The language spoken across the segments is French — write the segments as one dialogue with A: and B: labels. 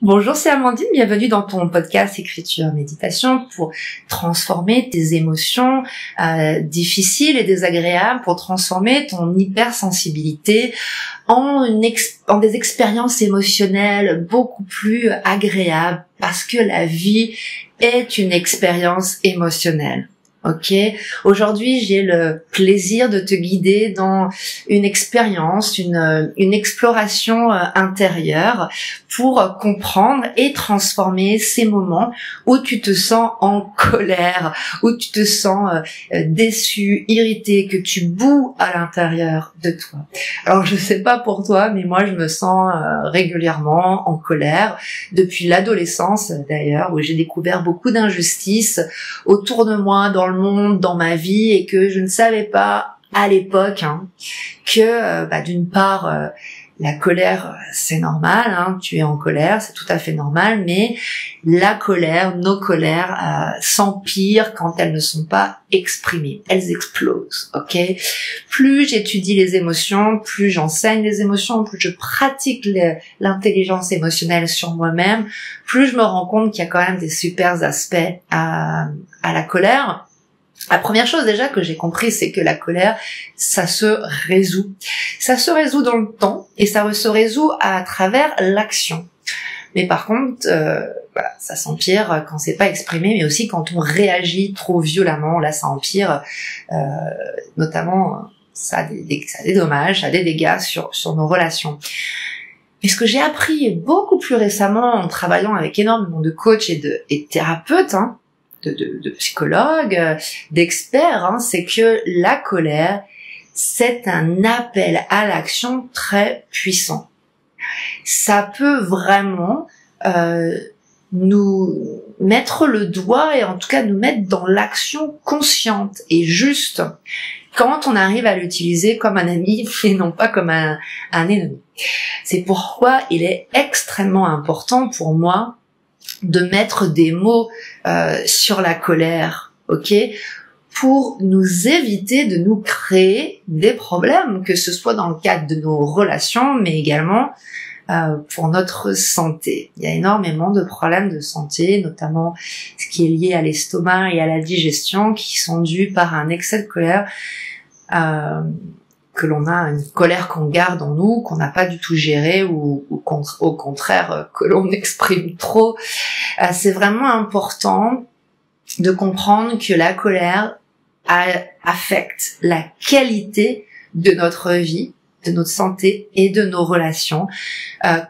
A: Bonjour, c'est Amandine, bienvenue dans ton podcast Écriture Méditation pour transformer tes émotions difficiles et désagréables, pour transformer ton hypersensibilité en des expériences émotionnelles beaucoup plus agréables, parce que la vie est une expérience émotionnelle. Ok, aujourd'hui j'ai le plaisir de te guider dans une expérience, une exploration intérieure pour comprendre et transformer ces moments où tu te sens en colère, où tu te sens déçu, irrité, que tu boues à l'intérieur de toi. Alors je sais pas pour toi, mais moi je me sens régulièrement en colère depuis l'adolescence d'ailleurs, où j'ai découvert beaucoup d'injustices autour de moi, dans le monde, dans ma vie, et que je ne savais pas à l'époque que d'une part la colère c'est normal, tu es en colère, c'est tout à fait normal, mais la colère, nos colères s'empirent quand elles ne sont pas exprimées, elles explosent. Ok, plus j'étudie les émotions, plus j'enseigne les émotions, plus je pratique l'intelligence émotionnelle sur moi-même, plus je me rends compte qu'il y a quand même des super aspects à la colère. La première chose déjà que j'ai compris, c'est que la colère, ça se résout. Ça se résout dans le temps et ça se résout à travers l'action. Mais par contre, ça s'empire quand c'est pas exprimé, mais aussi quand on réagit trop violemment. Là, ça empire, notamment, ça a des dommages, ça a des dégâts sur nos relations. Mais ce que j'ai appris beaucoup plus récemment en travaillant avec énormément de coachs et de thérapeutes, de psychologues, d'experts, c'est que la colère, c'est un appel à l'action très puissant. Ça peut vraiment nous mettre le doigt, et en tout cas nous mettre dans l'action consciente et juste quand on arrive à l'utiliser comme un ami et non pas comme un ennemi. C'est pourquoi il est extrêmement important pour moi de mettre des mots sur la colère, ok, pour nous éviter de nous créer des problèmes, que ce soit dans le cadre de nos relations, mais également pour notre santé. Il y a énormément de problèmes de santé, notamment ce qui est lié à l'estomac et à la digestion, qui sont dus par un excès de colère, que l'on a une colère qu'on garde en nous, qu'on n'a pas du tout gérée, ou au contraire que l'on exprime trop. C'est vraiment important de comprendre que la colère affecte la qualité de notre vie, de notre santé et de nos relations.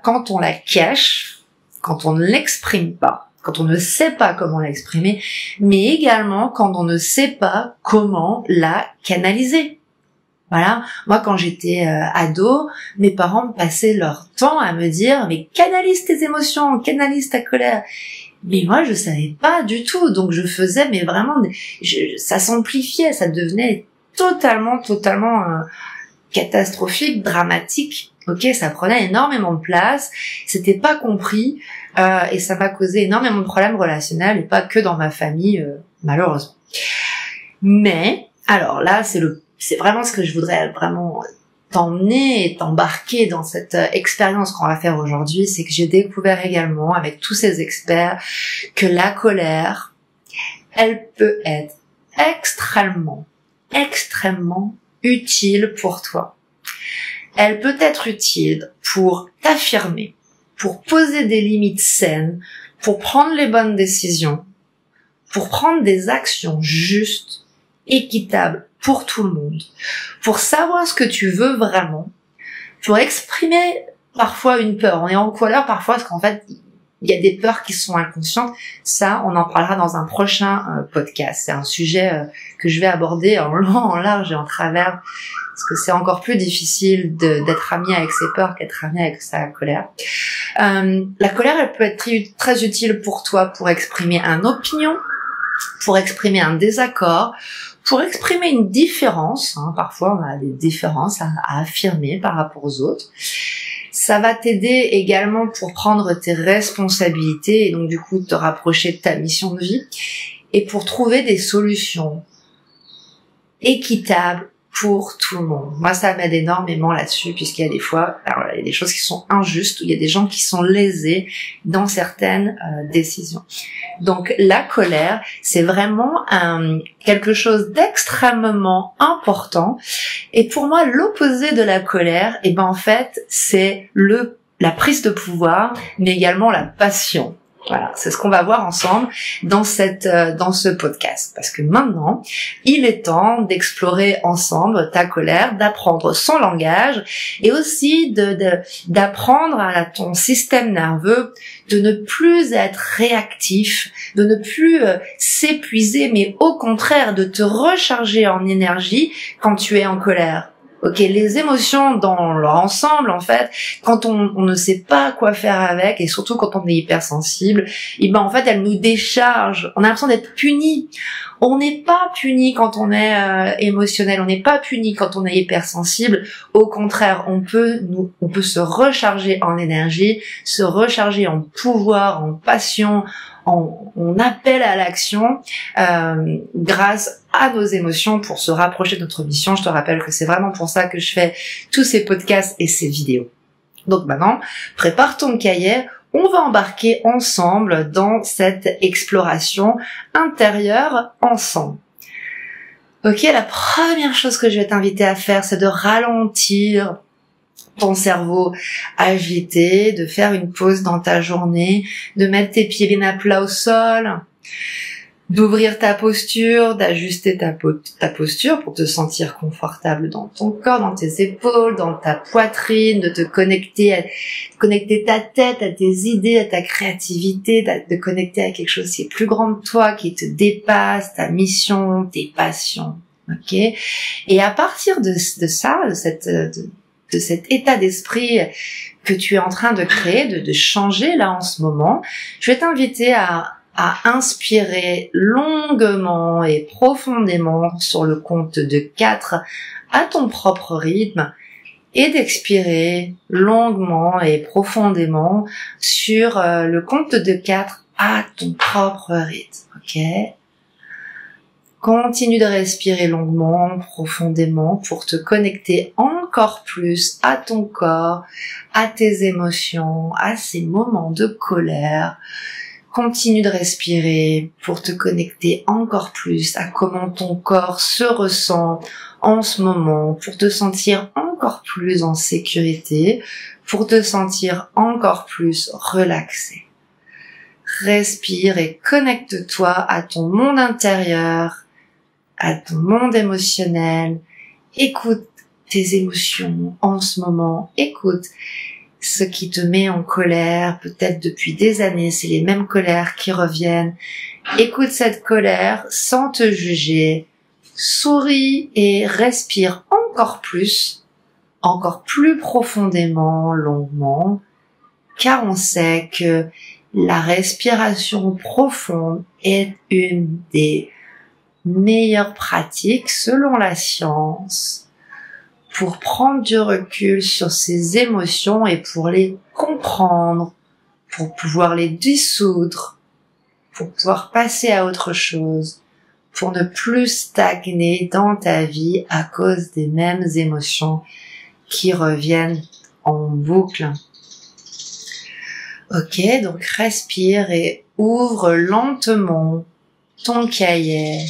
A: Quand on la cache, quand on ne l'exprime pas, quand on ne sait pas comment l'exprimer, mais également quand on ne sait pas comment la canaliser. Voilà, moi quand j'étais ado, mes parents passaient leur temps à me dire « mais canalise tes émotions, canalise ta colère ». Mais moi je savais pas du tout, donc je faisais, mais vraiment, ça s'amplifiait, ça devenait totalement catastrophique, dramatique. Ok, ça prenait énormément de place, c'était pas compris, et ça m'a causé énormément de problèmes relationnels, et pas que dans ma famille, malheureusement. Mais alors là, c'est vraiment ce que je voudrais vraiment t'emmener et t'embarquer dans cette expérience qu'on va faire aujourd'hui, c'est que j'ai découvert également avec tous ces experts que la colère, elle peut être extrêmement utile pour toi. Elle peut être utile pour t'affirmer, pour poser des limites saines, pour prendre les bonnes décisions, pour prendre des actions justes, équitables pour tout le monde, pour savoir ce que tu veux vraiment, pour exprimer parfois une peur. On est en colère parfois parce qu'en fait, il y a des peurs qui sont inconscientes. Ça, on en parlera dans un prochain podcast. C'est un sujet que je vais aborder en long, en large et en travers, parce que c'est encore plus difficile d'être ami avec ses peurs qu'être ami avec sa colère. La colère, elle peut être très utile pour toi pour exprimer une opinion, pour exprimer un désaccord, pour exprimer une différence. Parfois, on a des différences à affirmer par rapport aux autres. Ça va t'aider également pour prendre tes responsabilités et donc du coup te rapprocher de ta mission de vie et pour trouver des solutions équitables pour tout le monde. Moi, ça m'aide énormément là-dessus, puisqu'il y a des fois, alors, il y a des choses qui sont injustes, il y a des gens qui sont lésés dans certaines décisions. Donc, la colère, c'est vraiment quelque chose d'extrêmement important. Et pour moi, l'opposé de la colère, en fait, c'est la prise de pouvoir, mais également la passion. Voilà, c'est ce qu'on va voir ensemble dans ce podcast. Parce que maintenant, il est temps d'explorer ensemble ta colère, d'apprendre son langage et aussi d'apprendre à ton système nerveux de ne plus être réactif, de ne plus s'épuiser, mais au contraire de te recharger en énergie quand tu es en colère. Ok, les émotions dans leur ensemble, en fait, quand on ne sait pas quoi faire avec, et surtout quand on est hypersensible, en fait, elles nous déchargent. On a l'impression d'être puni. On n'est pas puni quand on est émotionnel. On n'est pas puni quand on est hypersensible. Au contraire, on peut se recharger en énergie, se recharger en pouvoir, en passion, on appelle à l'action grâce à nos émotions pour se rapprocher de notre mission. Je te rappelle que c'est vraiment pour ça que je fais tous ces podcasts et ces vidéos. Donc maintenant, prépare ton cahier, on va embarquer ensemble dans cette exploration intérieure ensemble. Ok, la première chose que je vais t'inviter à faire, c'est de ralentir ton cerveau agité, de faire une pause dans ta journée, de mettre tes pieds bien à plat au sol, d'ouvrir ta posture, d'ajuster ta posture pour te sentir confortable dans ton corps, dans tes épaules, dans ta poitrine, de te connecter ta tête à tes idées, à ta créativité, de connecter à quelque chose qui est plus grand que toi, qui te dépasse, ta mission, tes passions. Ok? Et à partir de ça, de cet état d'esprit que tu es en train de créer, de changer là en ce moment, je vais t'inviter à inspirer longuement et profondément sur le compte de 4 à ton propre rythme et d'expirer longuement et profondément sur le compte de 4 à ton propre rythme. Ok? Continue de respirer longuement, profondément pour te connecter encore plus à ton corps, à tes émotions, à ces moments de colère. Continue de respirer pour te connecter encore plus à comment ton corps se ressent en ce moment, pour te sentir encore plus en sécurité, pour te sentir encore plus relaxé. Respire et connecte-toi à ton monde intérieur, à ton monde émotionnel. Écoute tes émotions en ce moment. Écoute ce qui te met en colère, peut-être depuis des années, c'est les mêmes colères qui reviennent. Écoute cette colère sans te juger. Souris et respire encore plus profondément, longuement, car on sait que la respiration profonde est une des meilleures pratiques selon la science pour prendre du recul sur ses émotions et pour les comprendre, pour pouvoir les dissoudre, pour pouvoir passer à autre chose, pour ne plus stagner dans ta vie à cause des mêmes émotions qui reviennent en boucle. Ok, donc respire et ouvre lentement ton cahier.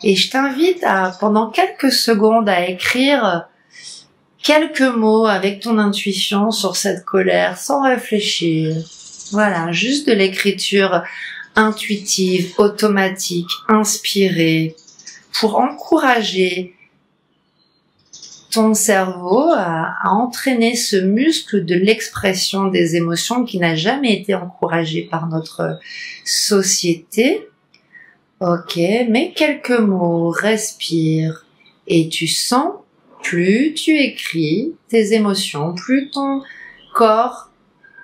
A: Et je t'invite pendant quelques secondes, à écrire quelques mots avec ton intuition sur cette colère, sans réfléchir. Voilà, juste de l'écriture intuitive, automatique, inspirée, pour encourager ton cerveau à entraîner ce muscle de l'expression des émotions qui n'a jamais été encouragé par notre société. Ok, mets quelques mots, respire, et tu sens, plus tu écris tes émotions, plus ton corps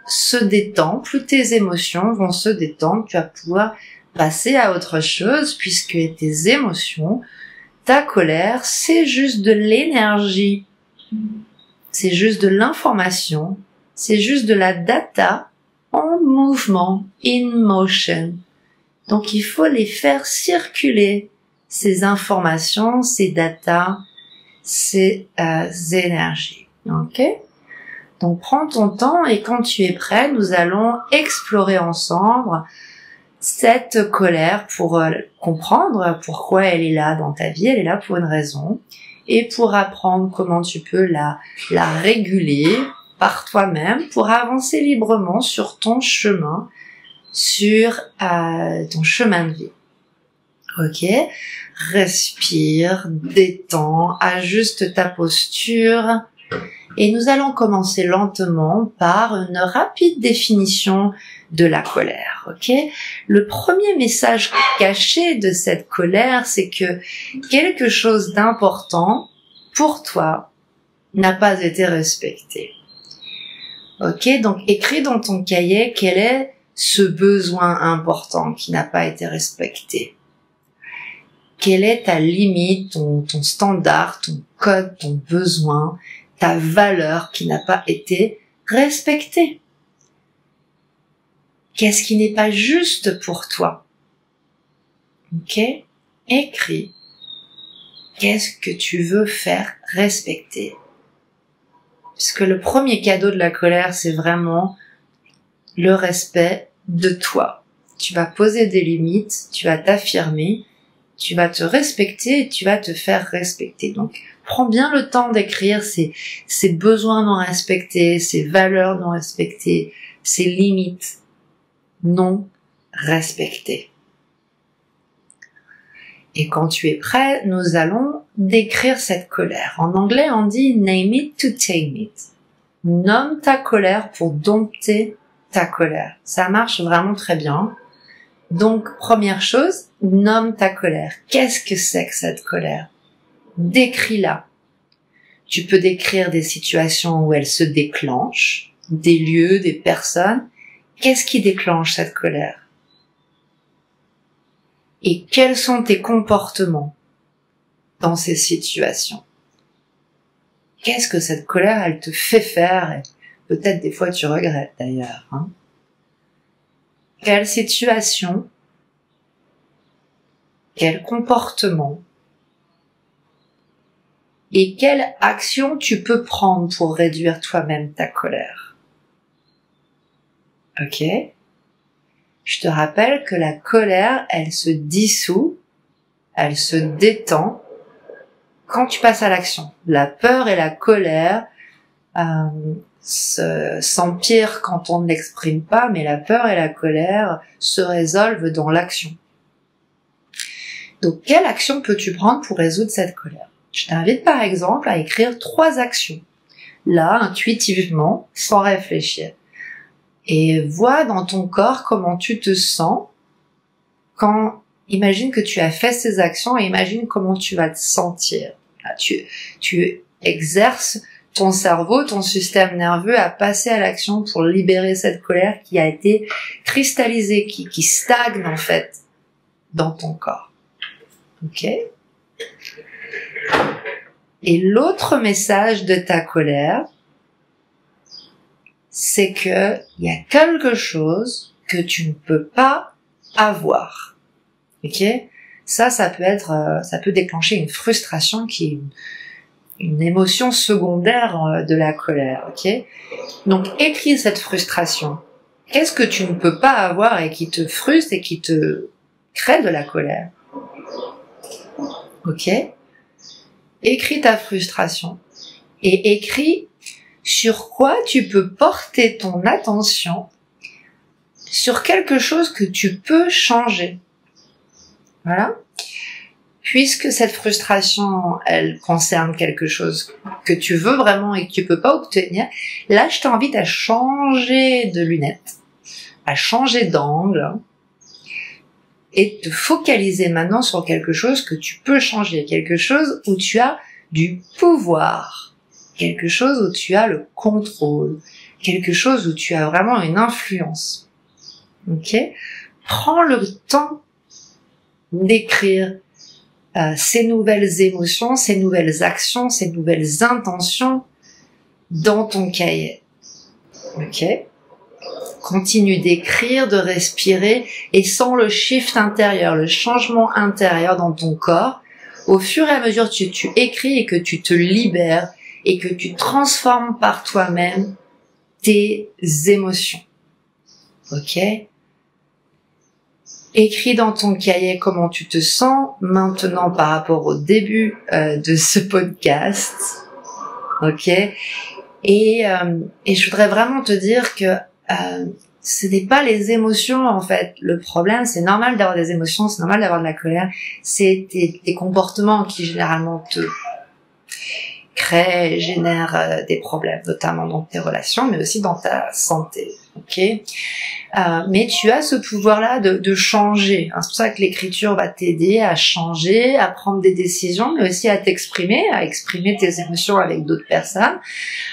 A: se détend, plus tes émotions vont se détendre, tu vas pouvoir passer à autre chose, puisque tes émotions, ta colère, c'est juste de l'énergie, c'est juste de l'information, c'est juste de la data en mouvement, in motion. Donc il faut les faire circuler ces informations, ces datas, ces énergies. Ok? Donc prends ton temps et quand tu es prêt, nous allons explorer ensemble cette colère pour comprendre pourquoi elle est là dans ta vie, elle est là pour une raison, et pour apprendre comment tu peux la réguler par toi-même pour avancer librement sur ton chemin, sur ton chemin de vie. Ok? Respire, détends, ajuste ta posture. Et nous allons commencer lentement par une rapide définition de la colère, ok? Le premier message caché de cette colère, c'est que quelque chose d'important pour toi n'a pas été respecté. Ok? Donc, écris dans ton cahier quel est ce besoin important qui n'a pas été respecté. Quelle est ta limite, ton standard, ton code, ton besoin, ta valeur qui n'a pas été respectée? Qu'est-ce qui n'est pas juste pour toi? Ok? Écris. Qu'est-ce que tu veux faire respecter? Puisque le premier cadeau de la colère, c'est vraiment le respect de toi. Tu vas poser des limites, tu vas t'affirmer, tu vas te respecter et tu vas te faire respecter. Donc, prends bien le temps d'écrire ces besoins non respectés, ces valeurs non respectées, ces limites non respectées. Et quand tu es prêt, nous allons décrire cette colère. En anglais, on dit name it to tame it. Nomme ta colère pour dompter ta colère. Ça marche vraiment très bien. Donc, première chose, nomme ta colère. Qu'est-ce que c'est que cette colère? Décris-la. Tu peux décrire des situations où elle se déclenche, des lieux, des personnes. Qu'est-ce qui déclenche cette colère? Et quels sont tes comportements dans ces situations? Qu'est-ce que cette colère, elle te fait faire? Et peut-être des fois tu regrettes d'ailleurs. Quelle situation? Quel comportement? Et quelle action tu peux prendre pour réduire toi-même ta colère? Ok? Je te rappelle que la colère, elle se dissout, elle se détend quand tu passes à l'action. La peur et la colère s'empirent quand on ne l'exprime pas, mais la peur et la colère se résolvent dans l'action. Donc, quelle action peux-tu prendre pour résoudre cette colère? Je t'invite par exemple à écrire 3 actions, là, intuitivement, sans réfléchir. Et vois dans ton corps comment tu te sens quand, imagine que tu as fait ces actions et imagine comment tu vas te sentir. Là, tu exerces ton cerveau, ton système nerveux à passer à l'action pour libérer cette colère qui a été cristallisée, qui stagne en fait dans ton corps. Ok? Et l'autre message de ta colère, c'est que il y a quelque chose que tu ne peux pas avoir. Ok? Ça peut déclencher une frustration qui est une émotion secondaire de la colère. Ok? Donc, écris cette frustration. Qu'est-ce que tu ne peux pas avoir et qui te frustre et qui te crée de la colère? Ok? Écris ta frustration et écris sur quoi tu peux porter ton attention sur quelque chose que tu peux changer. Voilà. Puisque cette frustration, elle concerne quelque chose que tu veux vraiment et que tu peux pas obtenir, là, je t'invite à changer de lunettes, à changer d'angle et te focaliser maintenant sur quelque chose que tu peux changer, quelque chose où tu as du pouvoir, quelque chose où tu as le contrôle, quelque chose où tu as vraiment une influence. Ok? Prends le temps d'écrire ces nouvelles émotions, ces nouvelles actions, ces nouvelles intentions dans ton cahier. Ok? Continue d'écrire, de respirer et sens le shift intérieur, le changement intérieur dans ton corps. Au fur et à mesure que tu écris et que tu te libères et que tu transformes par toi-même tes émotions. Ok? Écris dans ton cahier comment tu te sens maintenant par rapport au début de ce podcast. Ok? Et je voudrais vraiment te dire que ce n'est pas les émotions en fait. Le problème, c'est normal d'avoir des émotions, c'est normal d'avoir de la colère. C'est tes comportements qui généralement te génèrent des problèmes, notamment dans tes relations, mais aussi dans ta santé. Ok, mais tu as ce pouvoir-là de changer. C'est pour ça que l'écriture va t'aider à changer, à prendre des décisions, mais aussi à t'exprimer, à exprimer tes émotions avec d'autres personnes,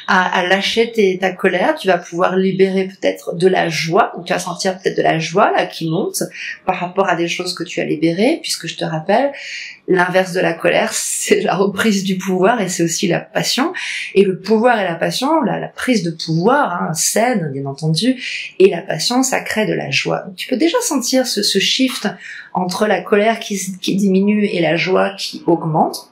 A: à lâcher ta colère. Tu vas pouvoir libérer peut-être de la joie, donc tu vas sentir peut-être de la joie là qui monte par rapport à des choses que tu as libérées, puisque je te rappelle, l'inverse de la colère, c'est la reprise du pouvoir et c'est aussi la passion. Et le pouvoir et la passion, la prise de pouvoir, saine, bien entendu, et la passion, ça crée de la joie. Donc, tu peux déjà sentir ce shift entre la colère qui diminue et la joie qui augmente.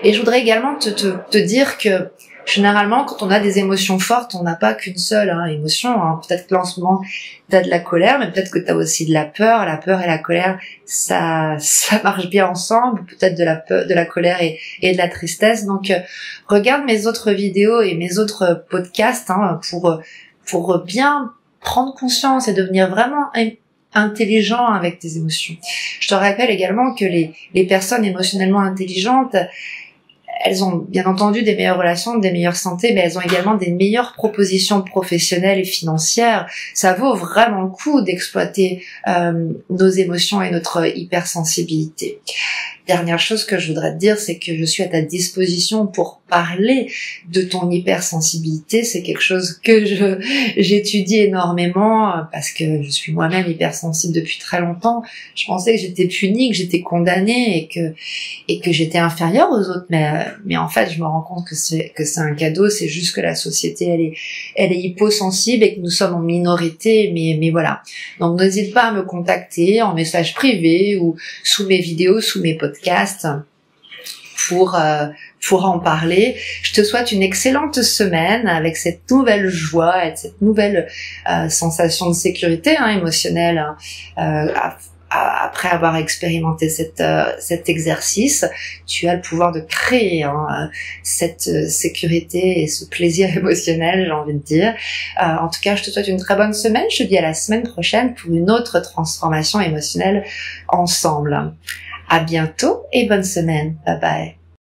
A: Et je voudrais également te dire que généralement, quand on a des émotions fortes, on n'a pas qu'une seule émotion. Peut-être que là, en ce moment, tu as de la colère, mais peut-être que tu as aussi de la peur. La peur et la colère, ça marche bien ensemble. Peut-être de la colère et de la tristesse. Donc, regarde mes autres vidéos et mes autres podcasts pour bien prendre conscience et devenir vraiment intelligent avec tes émotions. Je te rappelle également que les personnes émotionnellement intelligentes, elles ont bien entendu des meilleures relations, des meilleures santé, mais elles ont également des meilleures propositions professionnelles et financières. Ça vaut vraiment le coup d'exploiter nos émotions et notre hypersensibilité. Dernière chose que je voudrais te dire, c'est que je suis à ta disposition pour parler de ton hypersensibilité. C'est quelque chose que j'étudie énormément parce que je suis moi-même hypersensible depuis très longtemps. Je pensais que j'étais punie, que j'étais condamnée et que j'étais inférieure aux autres, mais en fait, je me rends compte que c'est un cadeau. C'est juste que la société, elle est hyposensible et que nous sommes en minorité, mais voilà. Donc, n'hésite pas à me contacter en message privé ou sous mes vidéos, sous mes podcasts pour en parler. Je te souhaite une excellente semaine avec cette nouvelle joie et cette nouvelle sensation de sécurité émotionnelle après avoir expérimenté cet exercice. Tu as le pouvoir de créer cette sécurité et ce plaisir émotionnel, j'ai envie de dire. En tout cas, je te souhaite une très bonne semaine. Je te dis à la semaine prochaine pour une autre transformation émotionnelle ensemble. À bientôt et bonne semaine. Bye bye.